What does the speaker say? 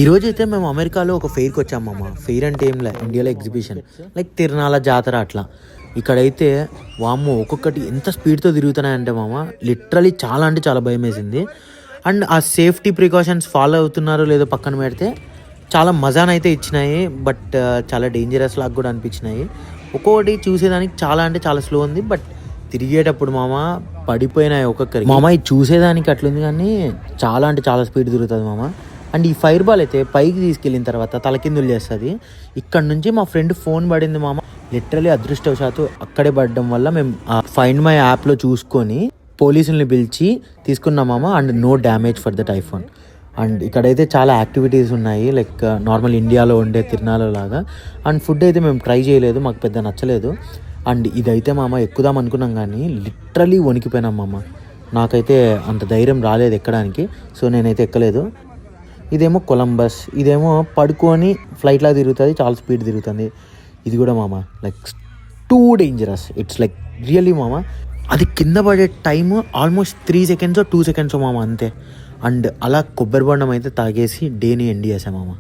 ఈరోజైతే మేము అమెరికాలో ఒక ఫెయిర్కి వచ్చాం మామ. ఫెయిర్ అంటే ఏం లే, ఇండియాలో ఎగ్జిబిషన్ లైక్ తిరునాళ్ళ జాతర అట్లా. ఇక్కడైతే వామ్మో ఒక్కొక్కటి ఎంత స్పీడ్తో తిరుగుతున్నాయంటే మామ, లిటరలీ చాలా అంటే చాలా భయం వేసింది. అండ్ ఆ సేఫ్టీ ప్రికాషన్స్ ఫాలో అవుతున్నారో లేదో పక్కన పెడితే చాలా మజానైతే ఇచ్చినాయి. బట్ చాలా డేంజరస్ లాగా కూడా అనిపించినాయి. ఒక్కొక్కటి చూసేదానికి చాలా అంటే చాలా స్లో ఉంది. బట్ తిరిగేటప్పుడు మామ పడిపోయినాయి ఒక్కొక్కరికి. మామ ఇది చూసేదానికి అట్లుంది కానీ చాలా అంటే చాలా స్పీడ్ తిరుగుతుంది మామ. అండ్ ఈ ఫైర్ బాల్ అయితే పైకి తీసుకెళ్ళిన తర్వాత తలకిందులు చేస్తుంది. ఇక్కడ నుంచి మా ఫ్రెండ్ ఫోన్ పడింది మామ. లిటరలీ అదృష్టవశాత్తు అక్కడే పడడం వల్ల మేము ఫైండ్ మై యాప్లో చూసుకొని పోలీసుల్ని పిలిచి తీసుకున్నాం మామ. And no damage for that iPhone. And ఇక్కడైతే చాలా యాక్టివిటీస్ ఉన్నాయి లైక్ నార్మల్ ఇండియాలో ఉండే తిరునాళ్ళ లాగా. అండ్ ఫుడ్ అయితే మేము ట్రై చేయలేదు, మాకు పెద్ద నచ్చలేదు. అండ్ ఇదైతే మామ ఎక్కుదాం అనుకున్నాం కానీ లిటరలీ వణికిపోయినాం మామ. నాకైతే అంత ధైర్యం రాలేదు ఎక్కడానికి, సో నేనైతే ఎక్కలేదు. ఇదేమో కొలంబస్, ఇదేమో పడుకొని ఫ్లైట్లా తిరుగుతుంది, చాలా స్పీడ్ తిరుగుతుంది. ఇది కూడా మామ like too dangerous. It's like really మామ. అది కింద పడే టైము ఆల్మోస్ట్ 3 seconds 2 seconds మామ అంతే. అండ్ అలా కొబ్బరి బొండం అయితే తాగేసి డేని ఎండ్ చేసాం మామ.